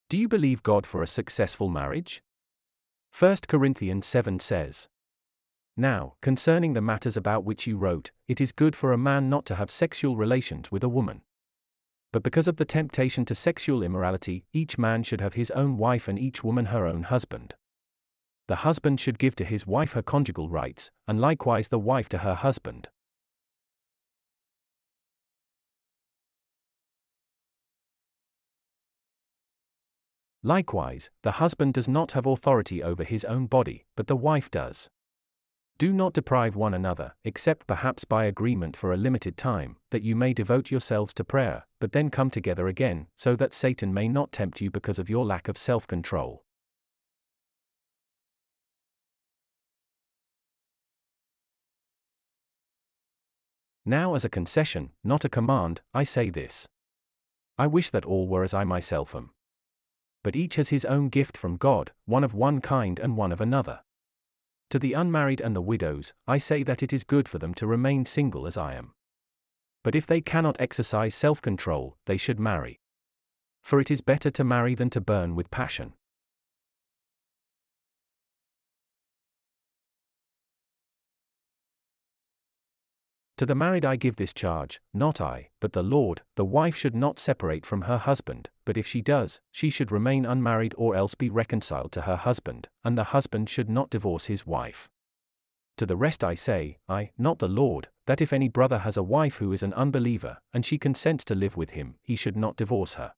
Do you believe God for a successful marriage? 1 Corinthians 7 says, "Now, concerning the matters about which you wrote, it is good for a man not to have sexual relations with a woman. But because of the temptation to sexual immorality, each man should have his own wife and each woman her own husband. The husband should give to his wife her conjugal rights, and likewise the wife to her husband." Likewise, the husband does not have authority over his own body, but the wife does. Do not deprive one another, except perhaps by agreement for a limited time, that you may devote yourselves to prayer, but then come together again, so that Satan may not tempt you because of your lack of self-control. Now, as a concession, not a command, I say this. I wish that all were as I myself am. But each has his own gift from God, one of one kind and one of another. To the unmarried and the widows, I say that it is good for them to remain single as I am. But if they cannot exercise self-control, they should marry. For it is better to marry than to burn with passion. To the married I give this charge, not I, but the Lord: the wife should not separate from her husband, but if she does, she should remain unmarried or else be reconciled to her husband, and the husband should not divorce his wife. To the rest I say, I, not the Lord, that if any brother has a wife who is an unbeliever, and she consents to live with him, he should not divorce her.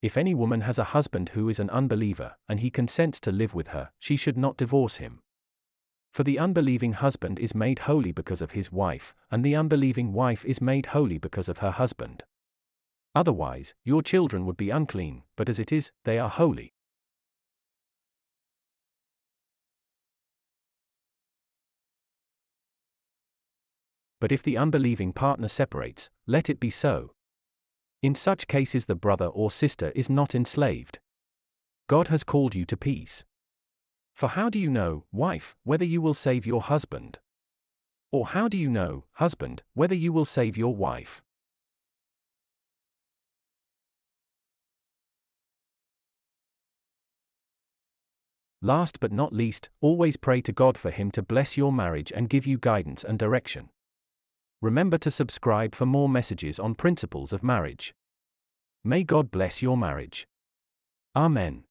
If any woman has a husband who is an unbeliever, and he consents to live with her, she should not divorce him. For the unbelieving husband is made holy because of his wife, and the unbelieving wife is made holy because of her husband. Otherwise, your children would be unclean, but as it is, they are holy. But if the unbelieving partner separates, let it be so. In such cases the brother or sister is not enslaved. God has called you to peace. For how do you know, wife, whether you will save your husband? Or how do you know, husband, whether you will save your wife? Last but not least, always pray to God for Him to bless your marriage and give you guidance and direction. Remember to subscribe for more messages on principles of marriage. May God bless your marriage. Amen.